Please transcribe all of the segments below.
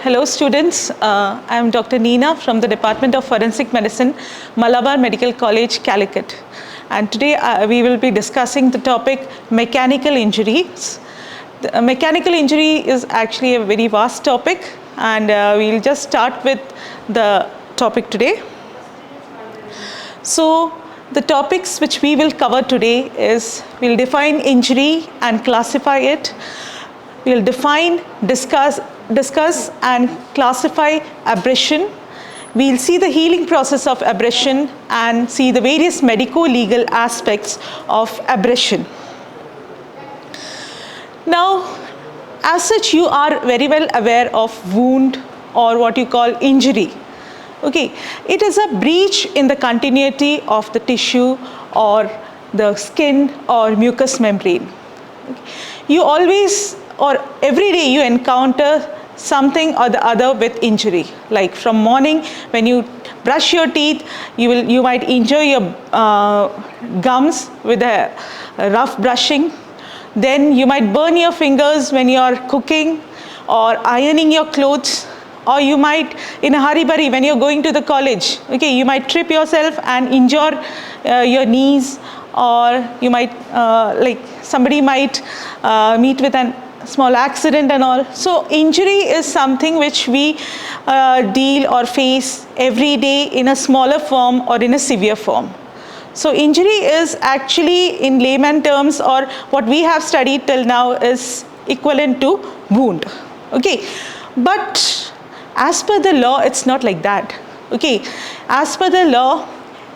Hello students, I am Dr. Neena from the Department of Forensic Medicine, Malabar Medical College, Calicut. And today we will be discussing the topic mechanical injuries. Mechanical injury is actually a very vast topic, and we'll just start with the topic today. So the topics which we will cover today is, we'll define injury and classify it. We'll define, discuss and classify abrasion. We'll see the healing process of abrasion and see the various medico-legal aspects of abrasion. Now, as such, you are very well aware of wound or what you call injury. Okay, it is a breach in the continuity of the tissue or the skin or mucous membrane. You always or every day you encounter something or the other with injury. Like from morning when you brush your teeth, you might injure your gums with a rough brushing. Then you might burn your fingers when you are cooking or ironing your clothes, or you might in a hurry-burry when you're going to the college. Okay, you might trip yourself and injure your knees, or you might like somebody might meet with an small accident and all. So injury is something which we deal or face every day in a smaller form or in a severe form. So injury is actually, in layman terms, or what we have studied till now, is equivalent to wound. Okay, but as per the law, it's not like that. Okay, as per the law,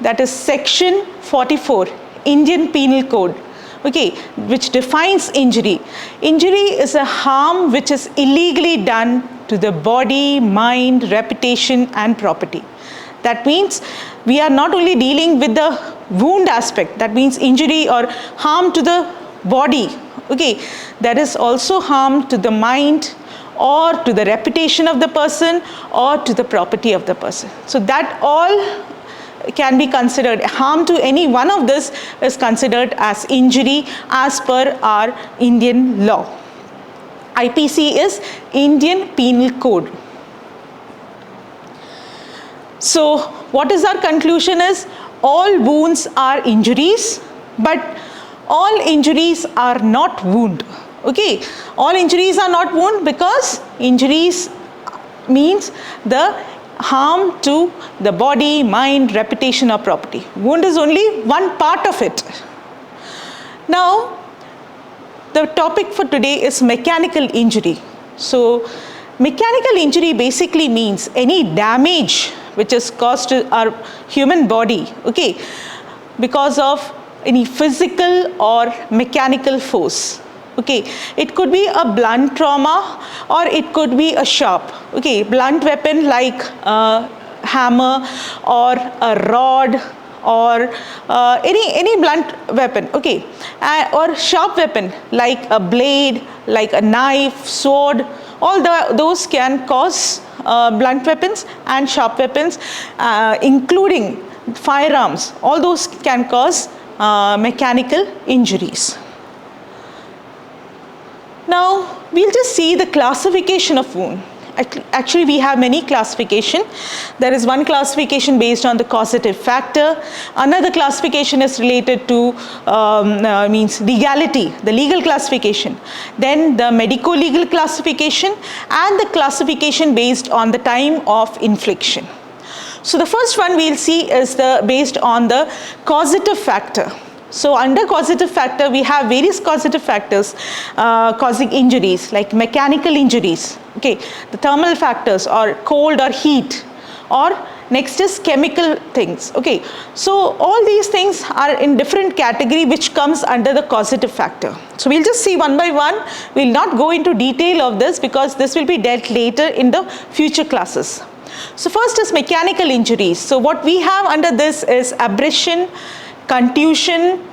that is section 44 Indian Penal Code, okay, which defines injury. Injury is a harm which is illegally done to the body, mind, reputation and property. That means we are not only dealing with the wound aspect, that means injury or harm to the body, okay, there is also harm to the mind or to the reputation of the person or to the property of the person. So that all can be considered, harm to any one of this is considered as injury as per our Indian law. IPC is Indian Penal Code. So what is our conclusion is, all wounds are injuries, but all injuries are not wound. Okay, all injuries are not wound because injuries means the harm to the body, mind, reputation or property. Wound is only one part of it. Now, the topic for today is mechanical injury. So, mechanical injury basically means any damage which is caused to our human body, okay, because of any physical or mechanical force. Okay, it could be a blunt trauma or it could be a sharp. Okay, blunt weapon like a hammer or a rod or any blunt weapon. Okay, or sharp weapon like a blade, like a knife, sword. All those can cause blunt weapons and sharp weapons, including firearms. All those can cause mechanical injuries. Now, we'll just see the classification of wound. Actually, we have many classification. There is one classification based on the causative factor. Another classification is related to means legality, the legal classification. Then the medico-legal classification and the classification based on the time of infliction. So the first one we'll see is based on the causative factor. So under causative factor, we have various causative factors causing injuries, like mechanical injuries, okay, the thermal factors or cold or heat, or next is chemical things, okay. So all these things are in different category which comes under the causative factor. So we'll just see one by one. We'll not go into detail of this because this will be dealt later in the future classes. So first is mechanical injuries. So what we have under this is abrasion, contusion,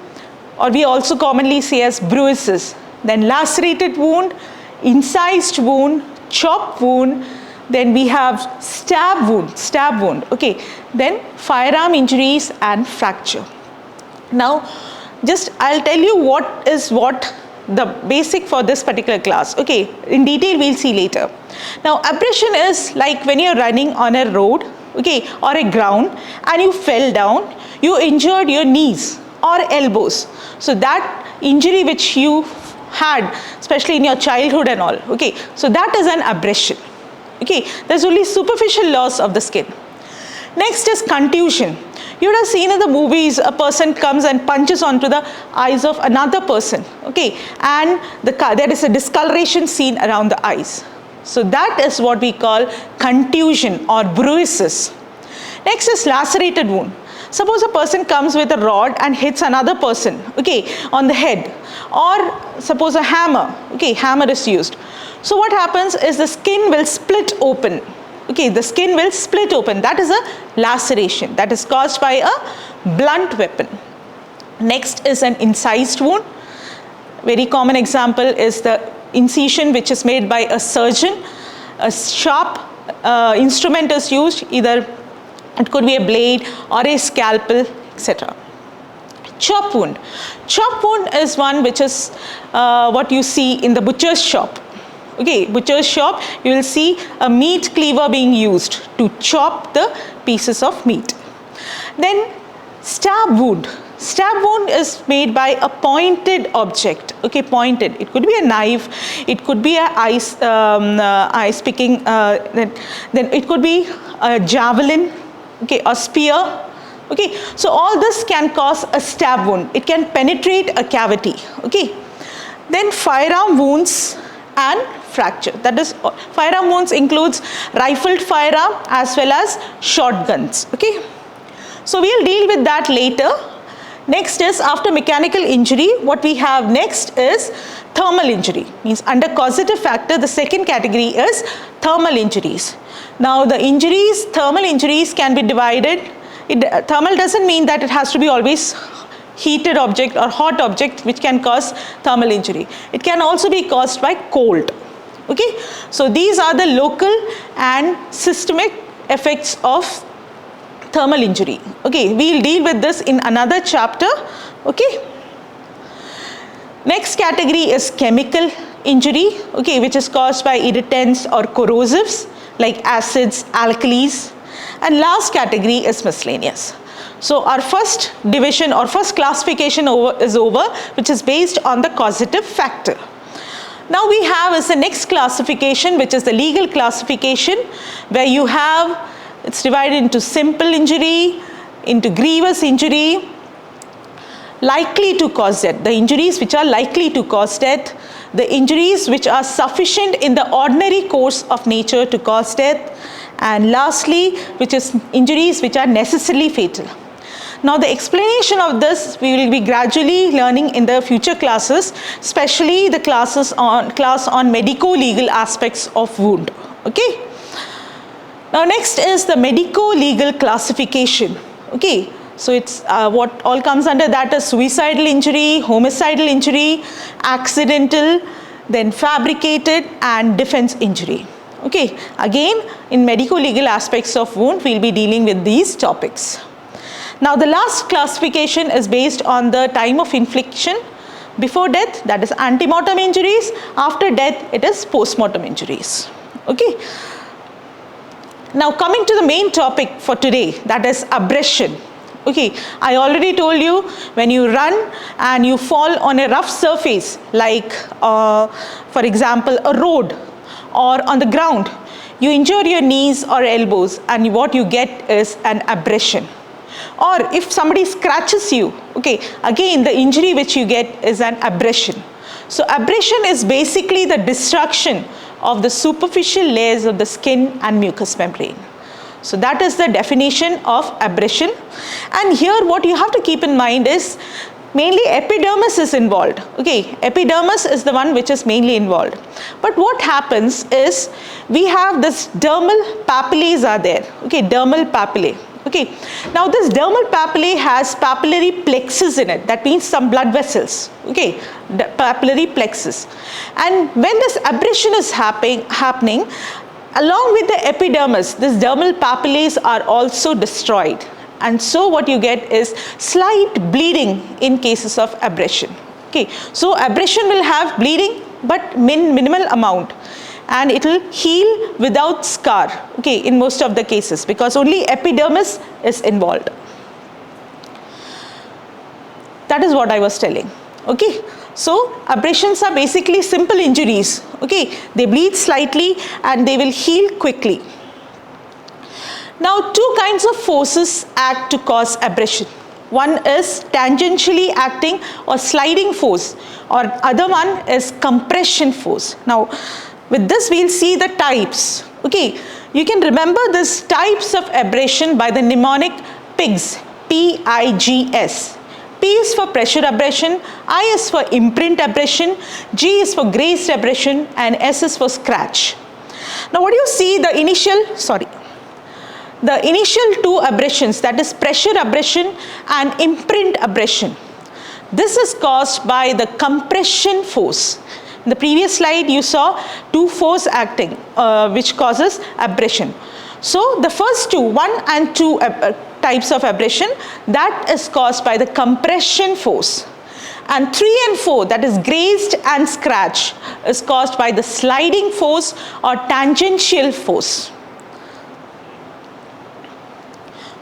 or we also commonly say as bruises, then lacerated wound, incised wound, chop wound, then we have stab wound, okay, then firearm injuries and fracture. Now, just I'll tell you what is what the basic for this particular class. Okay, in detail we'll see later. Now abrasion is like when you're running on a road, okay, or a ground, and you fell down, you injured your knees or elbows. So that injury which you had, especially in your childhood and all, okay, so that is an abrasion. Okay, there's only superficial loss of the skin. Next is contusion. You would have seen in the movies, a person comes and punches onto the eyes of another person, okay, and there is a discoloration seen around the eyes. So that is what we call contusion or bruises. Next is lacerated wound. Suppose a person comes with a rod and hits another person, okay, on the head, or suppose a hammer, okay, hammer is used. So what happens is the skin will split open. Okay, the skin will split open. That is a laceration that is caused by a blunt weapon. Next is an incised wound. Very common example is the incision which is made by a surgeon. A sharp instrument is used, either it could be a blade or a scalpel, etc. Chop wound. Chop wound is one which is what you see in the butcher's shop. Okay, butcher's shop, you will see a meat cleaver being used to chop the pieces of meat. Then stab wound. Stab wound is made by a pointed object, okay, pointed. It could be a knife, it could be a ice picking, then it could be a javelin, okay, a spear, okay. So all this can cause a stab wound. It can penetrate a cavity, okay. Then firearm wounds and fracture. That is, firearm wounds includes rifled firearm as well as shotguns, okay. So we'll deal with that later. Next is, after mechanical injury, what we have next is thermal injury. Means under causative factor, the second category is thermal injuries. Now the injuries, thermal injuries can be divided. Thermal doesn't mean that it has to be always heated object or hot object which can cause thermal injury. It can also be caused by cold. Okay, so these are the local and systemic effects of thermal injury. Okay, we'll deal with this in another chapter. Okay, next category is chemical injury, okay, which is caused by irritants or corrosives like acids, alkalis, and last category is miscellaneous. So our first division or first classification is over, which is based on the causative factor. Now we have is the next classification, which is the legal classification, where you have, it's divided into simple injury, into grievous injury, likely to cause death, the injuries which are likely to cause death, the injuries which are sufficient in the ordinary course of nature to cause death, and lastly, which is injuries which are necessarily fatal. Now the explanation of this we will be gradually learning in the future classes, especially the class on medico-legal aspects of wound. Okay. Now next is the medico-legal classification. Okay. So it's what all comes under that is suicidal injury, homicidal injury, accidental, then fabricated, and defense injury. Okay. Again, in medico-legal aspects of wound, we'll be dealing with these topics. Now the last classification is based on the time of infliction. Before death, that is antemortem injuries. After death, it is postmortem injuries. Okay. Now coming to the main topic for today, that is abrasion. Okay, I already told you, when you run and you fall on a rough surface like for example a road or on the ground, you injure your knees or elbows and what you get is an abrasion. Or if somebody scratches you, okay, again the injury which you get is an abrasion. So abrasion is basically the destruction of the superficial layers of the skin and mucous membrane. So that is the definition of abrasion. And here what you have to keep in mind is mainly epidermis is involved. Okay, epidermis is the one which is mainly involved. But what happens is we have this dermal papillae are there. Okay, dermal papillae. Okay, now this dermal papillae has papillary plexus in it. That means some blood vessels. Okay, the papillary plexus. And when this abrasion is happening, along with the epidermis, these dermal papillae are also destroyed. And so what you get is slight bleeding in cases of abrasion. Okay, so abrasion will have bleeding but minimal amount, and it will heal without scar, okay, in most of the cases, because only epidermis is involved. That is what I was telling. Okay, so abrasions are basically simple injuries. Okay, they bleed slightly and they will heal quickly. Now, two kinds of forces act to cause abrasion. One is tangentially acting or sliding force, or other one is compression force. Now, with this we'll see the types. Okay, you can remember these types of abrasion by the mnemonic PIGS, P-I-G-S. P is for pressure abrasion, I is for imprint abrasion, G is for grazed abrasion, and S is for scratch. Now what do you see, the initial two abrasions, that is pressure abrasion and imprint abrasion. This is caused by the compression force. In the previous slide you saw two force acting which causes abrasion. So the first two, 1 and 2 types of abrasion, that is caused by the compression force. And 3 and 4, that is grazed and scratch, is caused by the sliding force or tangential force.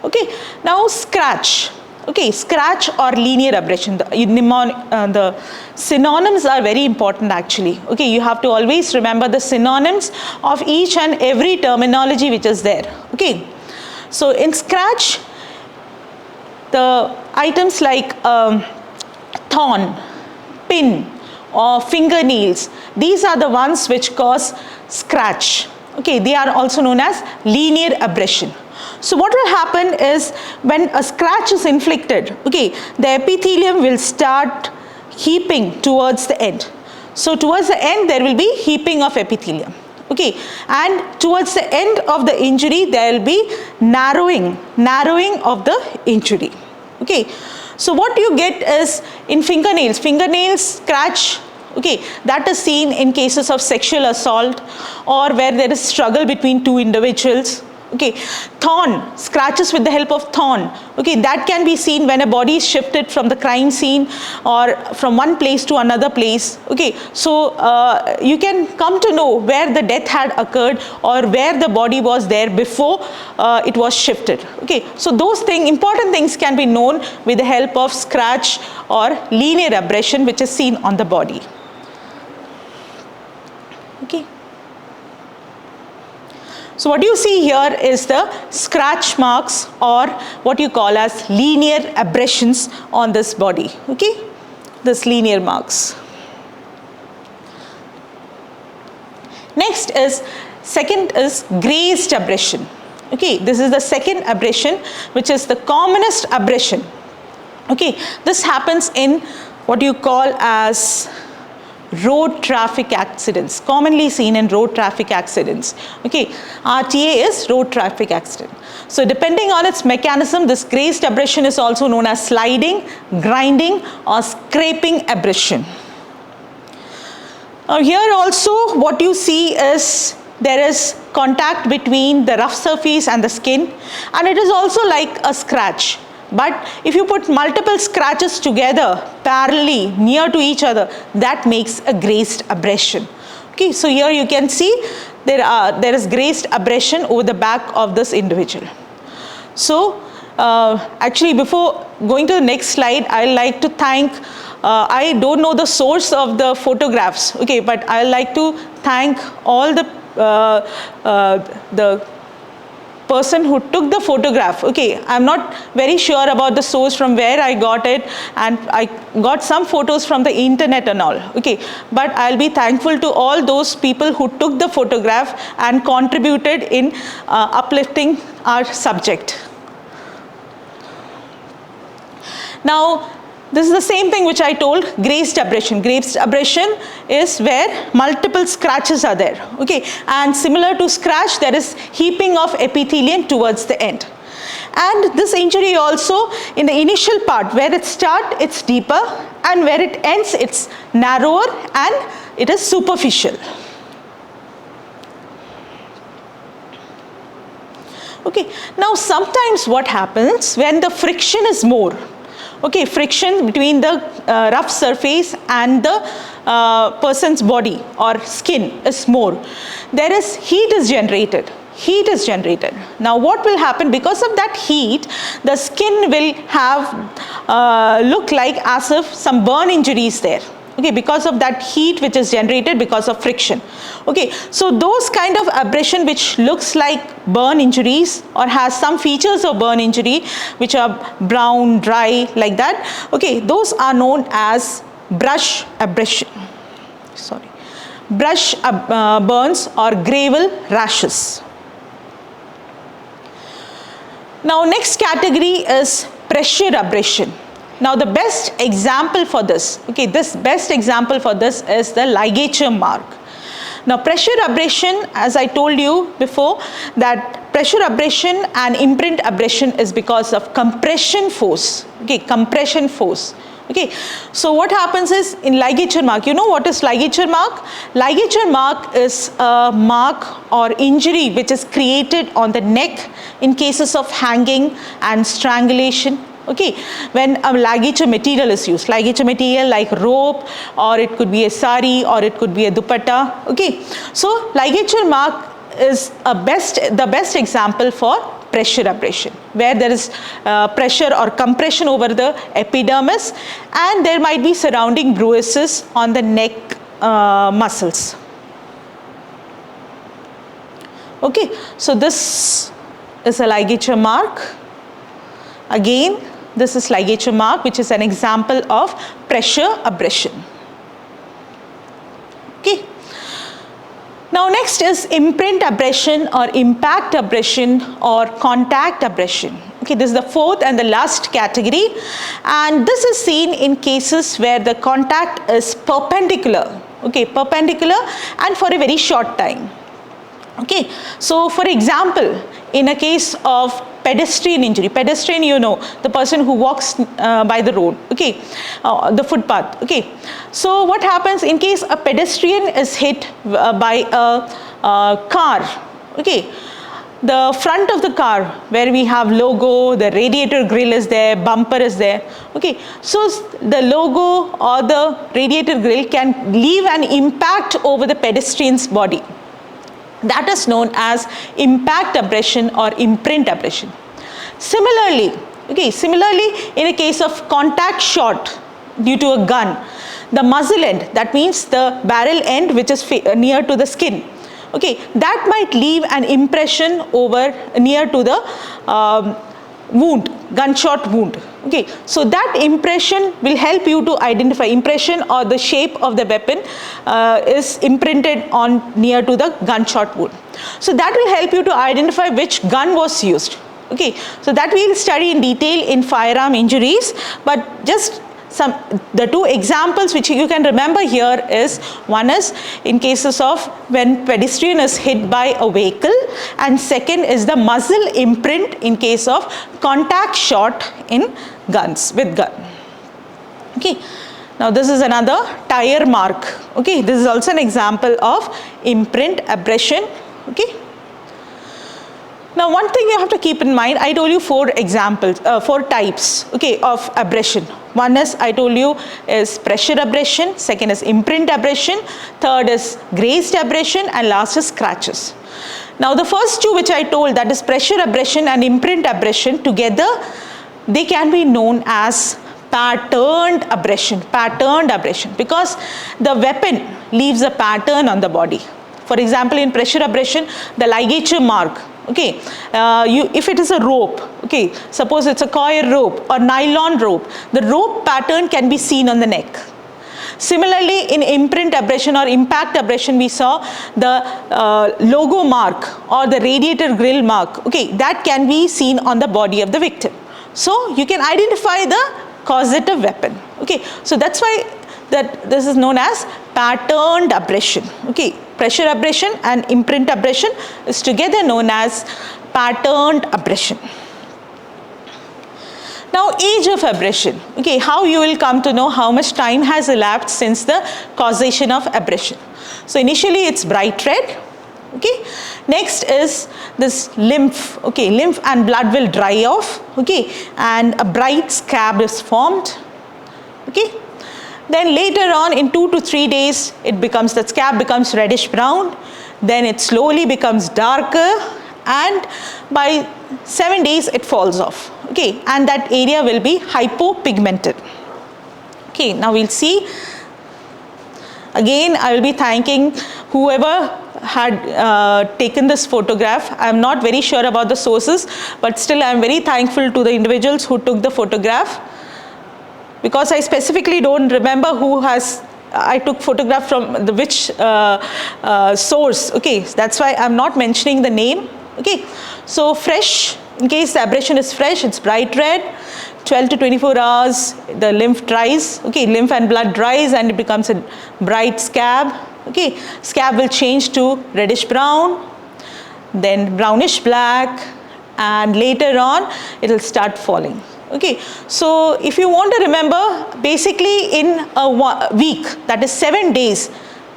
Okay, now scratch. Okay, scratch or linear abrasion. The synonyms are very important actually. Okay, you have to always remember the synonyms of each and every terminology which is there. Okay, so in scratch, the items like thorn, pin, or fingernails, these are the ones which cause scratch. Okay, they are also known as linear abrasion. So what will happen is, when a scratch is inflicted, okay, the epithelium will start heaping towards the end. So towards the end there will be heaping of epithelium. Okay, and towards the end of the injury there will be narrowing of the injury. Okay, so what you get is in fingernails scratch. Okay, that is seen in cases of sexual assault or where there is struggle between two individuals. Okay, thorn, scratches with the help of thorn. Okay, that can be seen when a body is shifted from the crime scene or from one place to another place. Okay, so you can come to know where the death had occurred or where the body was there before it was shifted. Okay, so those important things can be known with the help of scratch or linear abrasion which is seen on the body. Okay. So what you see here is the scratch marks, or what you call as linear abrasions on this body. Okay, this linear marks. Next is, second is grazed abrasion. Okay, this is the second abrasion which is the commonest abrasion. Okay, this happens in what you call as road traffic accidents, commonly seen in road traffic accidents. Okay, RTA is road traffic accident. So depending on its mechanism, this grazed abrasion is also known as sliding, grinding, or scraping abrasion. Now here also what you see is there is contact between the rough surface and the skin, and it is also like a scratch. But if you put multiple scratches together parallelly near to each other, that makes a grazed abrasion. Okay, so here you can see there is grazed abrasion over the back of this individual. So actually, before going to the next slide, I like to thank, I don't know the source of the photographs, okay, but I like to thank all the person who took the photograph. Okay, I'm not very sure about the source from where I got it, and I got some photos from the internet and all. Okay, but I'll be thankful to all those people who took the photograph and contributed in uplifting our subject. Now, this is the same thing which I told, grazed abrasion. Grazed abrasion is where multiple scratches are there. Okay, and similar to scratch, there is heaping of epithelium towards the end. And this injury also, in the initial part, where it starts, it's deeper, and where it ends, it's narrower and it is superficial. Okay, now sometimes what happens when the friction is more, okay, friction between the rough surface and the person's body or skin is more, there is heat is generated. Heat is generated. Now what will happen, because of that heat, the skin will have look like as if some burn injury is there. Okay, because of that heat which is generated because of friction. Okay, so those kind of abrasion which looks like burn injuries or has some features of burn injury which are brown, dry, like that, okay, those are known as brush abrasion. Sorry, brush burns or gravel rashes. Now next category is pressure abrasion. Now the best example for this, okay, best example for this is the ligature mark. Now pressure abrasion, as I told you before, that pressure abrasion and imprint abrasion is because of compression force, okay, compression force. Okay, so what happens is in ligature mark, you know what is ligature mark? Ligature mark is a mark or injury which is created on the neck in cases of hanging and strangulation. Okay, when a ligature material is used, ligature material like rope, or it could be a sari, or it could be a dupatta. Okay, so ligature mark is the best example for pressure abrasion, where there is pressure or compression over the epidermis, and there might be surrounding bruises on the neck muscles. Okay, so this is a ligature mark. Again, this is ligature mark, which is an example of pressure abrasion. Okay. Now next is imprint abrasion or impact abrasion or contact abrasion. Okay, this is the fourth and the last category, and this is seen in cases where the contact is perpendicular. Okay, perpendicular and for a very short time. Okay, so for example, in a case of pedestrian injury, pedestrian, you know, the person who walks by the road, okay, the footpath, okay. So what happens in case a pedestrian is hit by a car, okay, the front of the car where we have logo, the radiator grill is there, bumper is there, okay. So the logo or the radiator grill can leave an impact over the pedestrian's body. That is known as impact abrasion or imprint abrasion. Similarly, okay, in a case of contact shot due to a gun, the muzzle end, that means the barrel end which is near to the skin, okay, that might leave an impression over near to the wound, gunshot wound. Okay, so that impression will help you to identify, impression or the shape of the weapon is imprinted on near to the gunshot wound. So that will help you to identify which gun was used. Okay, so that we will study in detail in firearm injuries, but just the two examples which you can remember here is, one is in cases of when pedestrian is hit by a vehicle, and second is the muzzle imprint in case of contact shot in guns, with gun. Okay, now this is another tire mark. Okay, this is also an example of imprint abrasion. Okay. Now one thing you have to keep in mind, I told you four examples, four types, okay, of abrasion. One is, I told you, is pressure abrasion, second is imprint abrasion, third is grazed abrasion, and last is scratches. Now the first two which I told, that is pressure abrasion and imprint abrasion, together they can be known as patterned abrasion, because the weapon leaves a pattern on the body. For example, in pressure abrasion, the ligature mark, okay, if it is a rope, okay, suppose it's a coir rope or nylon rope, the rope pattern can be seen on the neck. Similarly, in imprint abrasion or impact abrasion, we saw the logo mark or the radiator grill mark, okay, that can be seen on the body of the victim. So you can identify the causative weapon. Okay, so that's why that this is known as patterned abrasion. Okay, pressure abrasion and imprint abrasion is together known as patterned abrasion. Now, age of abrasion. Okay, how you will come to know how much time has elapsed since the causation of abrasion. So initially it's bright red. Okay, next is this lymph. Okay, lymph and blood will dry off. Okay, and a bright scab is formed. Okay, then later on in 2 to 3 days, the scab becomes reddish brown. Then it slowly becomes darker, and by 7 days it falls off. Okay, and that area will be hypopigmented. Okay, now we'll see. Again, I will be thanking whoever had taken this photograph. I am not very sure about the sources, but still I am very thankful to the individuals who took the photograph, because I specifically don't remember I took photograph from which source. Okay, that's why I'm not mentioning the name. Okay, so fresh, in case the abrasion is fresh, it's bright red. 12 to 24 hours, the lymph dries. Okay, lymph and blood dries and it becomes a bright scab. Okay, scab will change to reddish brown, then brownish black, and later on it will start falling. Okay, so if you want to remember, basically in a week, that is 7 days,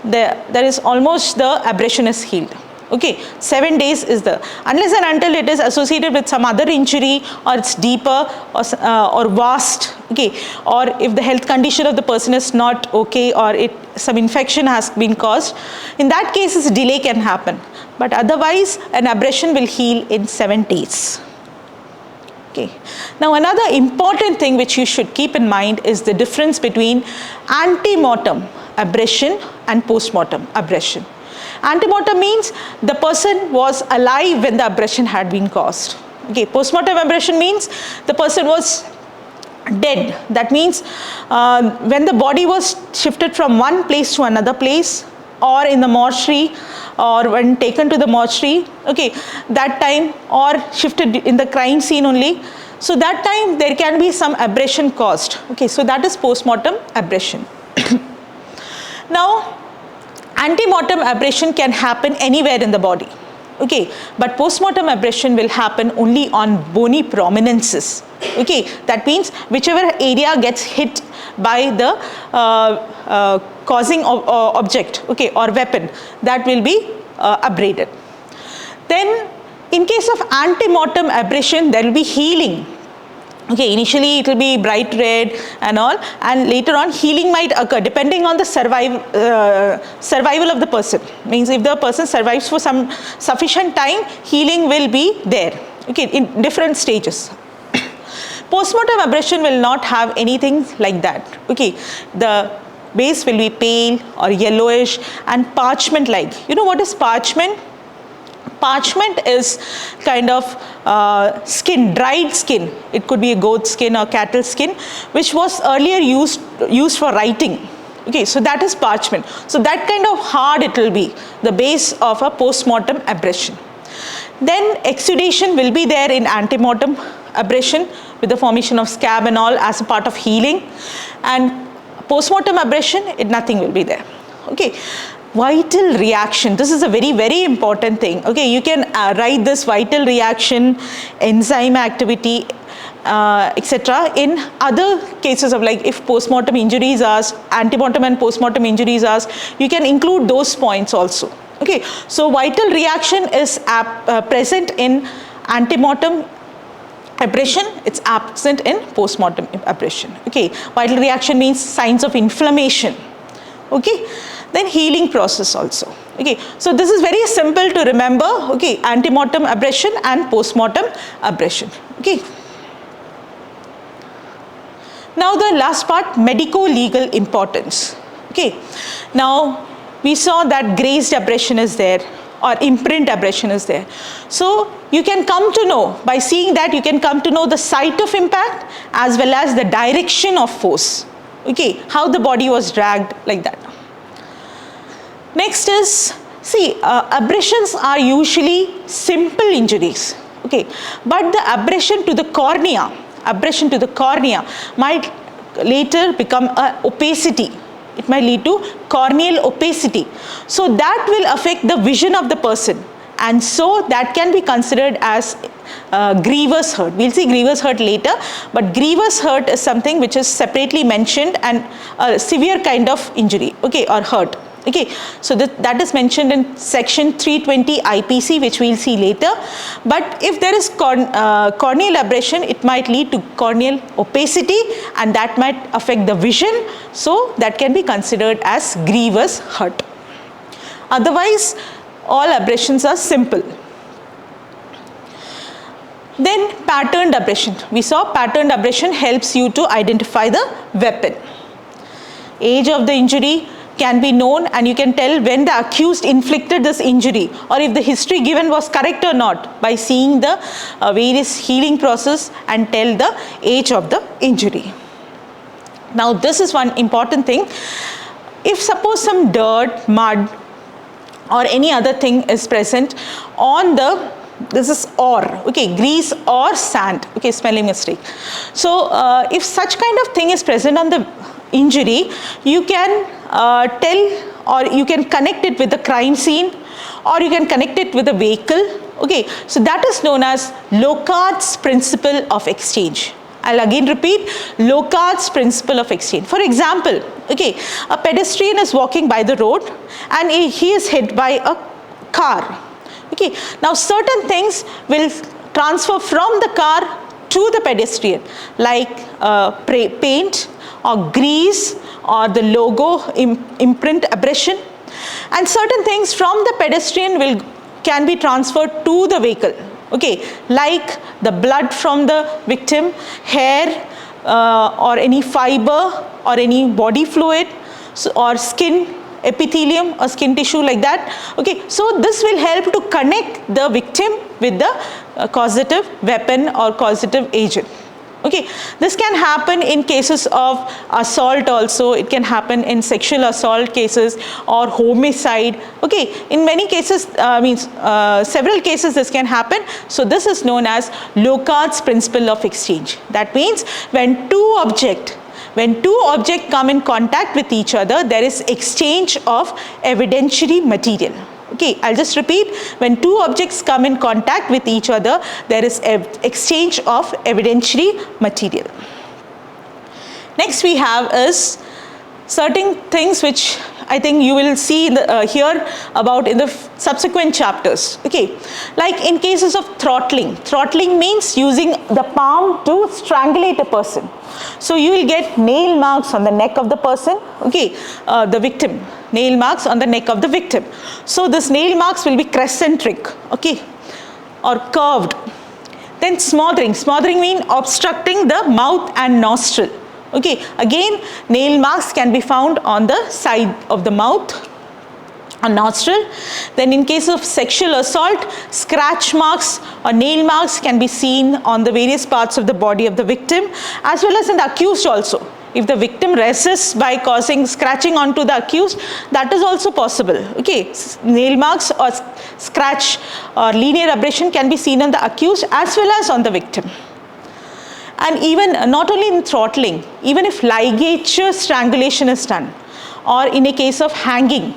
there is almost the abrasion is healed. Okay, 7 days is unless and until it is associated with some other injury, or it's deeper or vast. Okay, or if the health condition of the person is not okay, or some infection has been caused, in that case a delay can happen. But otherwise an abrasion will heal in 7 days. Okay. Now another important thing which you should keep in mind is the difference between ante-mortem abrasion and post-mortem abrasion. Ante-mortem means the person was alive when the abrasion had been caused. Okay, post-mortem abrasion means the person was dead. That means when the body was shifted from one place to another place, or in the mortuary, or when taken to the mortuary, okay, that time, or shifted in the crime scene only. So that time there can be some abrasion caused. Okay, so that is post-mortem abrasion. Now, ante-mortem abrasion can happen anywhere in the body. Okay, but post-mortem abrasion will happen only on bony prominences. Okay, that means whichever area gets hit by the causing object, okay, or weapon, that will be abraded. Then in case of ante-mortem abrasion, there will be healing. Okay, initially it will be bright red and all, and later on healing might occur depending on the survival of the person. Means if the person survives for some sufficient time, healing will be there. Okay, in different stages. Post-mortem abrasion will not have anything like that. Okay, the base will be pale or yellowish and parchment-like. You know what is parchment? Parchment is kind of skin, dried skin. It could be a goat skin or cattle skin, which was earlier used for writing. Okay, so that is parchment. So that kind of hard it will be, the base of a post-mortem abrasion. Then exudation will be there in ante-mortem abrasion with the formation of scab and all as a part of healing. And post-mortem abrasion, nothing will be there. Okay. Vital reaction, this is a very, very important thing. Okay, you can write this vital reaction, enzyme activity, etc. in other cases of, like, if post-mortem injuries are, ante-mortem and post-mortem injuries are, you can include those points also. Okay, so vital reaction is present in ante-mortem abrasion, it's absent in post-mortem abrasion. Okay, vital reaction means signs of inflammation. Okay, then healing process also. Okay, so this is very simple to remember. Okay, ante-mortem abrasion and post-mortem abrasion. Okay. Now the last part, medico-legal importance. Okay, now we saw that grazed abrasion is there, or imprint abrasion is there. So you can come to know, by seeing that you can come to know the site of impact as well as the direction of force. Okay, how the body was dragged, like that. Next is, see, abrasions are usually simple injuries. Okay, but the abrasion to the cornea might later become opacity. It might lead to corneal opacity. So that will affect the vision of the person, and so that can be considered as grievous hurt. We'll see grievous hurt later, but grievous hurt is something which is separately mentioned, and a severe kind of injury, okay, or hurt. Okay, so that is mentioned in section 320 IPC, which we'll see later. But if there is corneal abrasion, it might lead to corneal opacity, and that might affect the vision. So that can be considered as grievous hurt. Otherwise, all abrasions are simple. Then patterned abrasion. We saw patterned abrasion helps you to identify the weapon. Age of the injury can be known, and you can tell when the accused inflicted this injury, or if the history given was correct or not, by seeing the various healing process and tell the age of the injury. Now this is one important thing. If suppose some dirt, mud or any other thing is present on the, this is ore, okay, grease or sand, okay, spelling mistake. So if such kind of thing is present on the injury, you can tell, or you can connect it with the crime scene, or you can connect it with a vehicle. Okay, so that is known as Locard's principle of exchange. I'll again repeat, Locard's principle of exchange. For example, okay, a pedestrian is walking by the road and he is hit by a car. Okay, now certain things will transfer from the car to the pedestrian, like paint or grease or the logo imprint abrasion, and certain things from the pedestrian can be transferred to the vehicle. Okay, like the blood from the victim, hair or any fiber or any body fluid, or skin epithelium or skin tissue, like that. Okay, so this will help to connect the victim with the causative weapon or causative agent. Okay, this can happen in cases of assault also. It can happen in sexual assault cases or homicide. Okay, in many cases, several cases this can happen. So this is known as Locard's principle of exchange. That means when two objects come in contact with each other, there is exchange of evidentiary material. Okay, I'll just repeat, when two objects come in contact with each other, there is exchange of evidentiary material. Next we have is certain things which I think you will see hear about in the subsequent chapters. Okay, like in cases of throttling. Throttling means using the palm to strangulate a person. So you will get nail marks on the neck of the person, okay, the victim, nail marks on the neck of the victim. So this nail marks will be crescentric, okay, or curved. Then smothering. Smothering means obstructing the mouth and nostril. Okay, again nail marks can be found on the side of the mouth and nostril. Then in case of sexual assault, scratch marks or nail marks can be seen on the various parts of the body of the victim, as well as in the accused also. If the victim resists by causing scratching onto the accused, that is also possible. Okay, nail marks or scratch or linear abrasion can be seen on the accused as well as on the victim. And even not only in throttling, even if ligature strangulation is done, or in a case of hanging,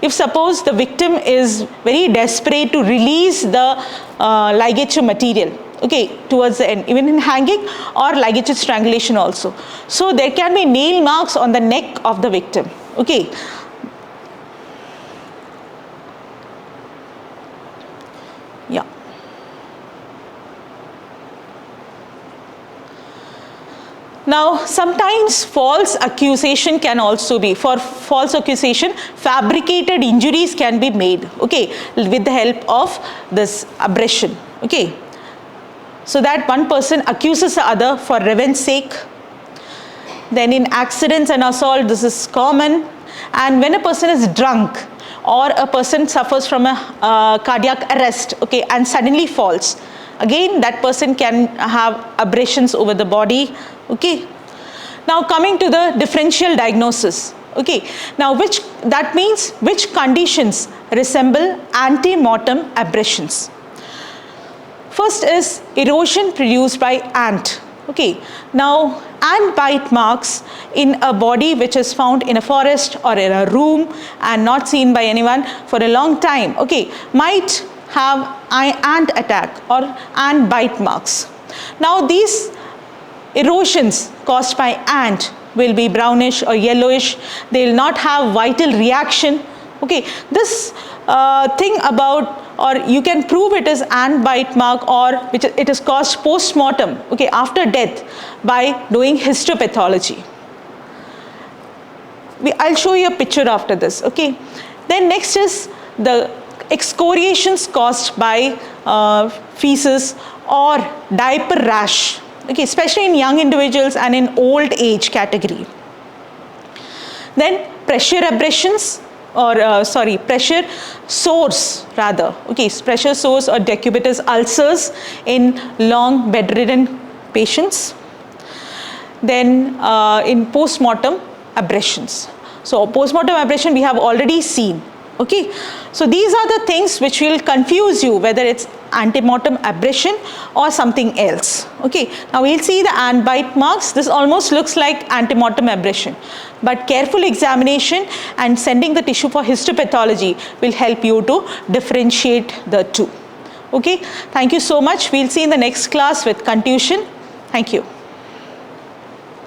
if suppose the victim is very desperate to release the ligature material, okay, towards the end, even in hanging or ligature strangulation also. So there can be nail marks on the neck of the victim. Okay. Yeah. Now sometimes false accusation can also be, for false accusation, fabricated injuries can be made, okay, with the help of this abrasion, okay. So that one person accuses the other for revenge sake. Then in accidents and assault, this is common. And when a person is drunk or a person suffers from a cardiac arrest, okay, and suddenly falls, again that person can have abrasions over the body. Okay, now coming to the differential diagnosis. Okay, now that means which conditions resemble ante-mortem abrasions. First is erosion produced by ant. Okay, now ant bite marks in a body which is found in a forest or in a room and not seen by anyone for a long time, okay, might have ant attack or ant bite marks. Now these erosions caused by ant will be brownish or yellowish. They will not have vital reaction. Okay, this thing about, or you can prove it is ant bite mark, or which it is caused post-mortem, okay, after death, by doing histopathology. I'll show you a picture after this, okay. Then next is the excoriations caused by feces or diaper rash, okay, especially in young individuals and in old age category. Then pressure abrasions, or pressure sores rather, okay, pressure sores or decubitus ulcers in long bedridden patients. Then in post-mortem abrasions. So post-mortem abrasion we have already seen, okay. So these are the things which will confuse you whether it's ante-mortem abrasion or something else, okay. Now we'll see the ant bite marks. This almost looks like ante-mortem abrasion, but careful examination and sending the tissue for histopathology will help you to differentiate the two, okay. Thank you so much. We'll see in the next class with contusion. Thank you.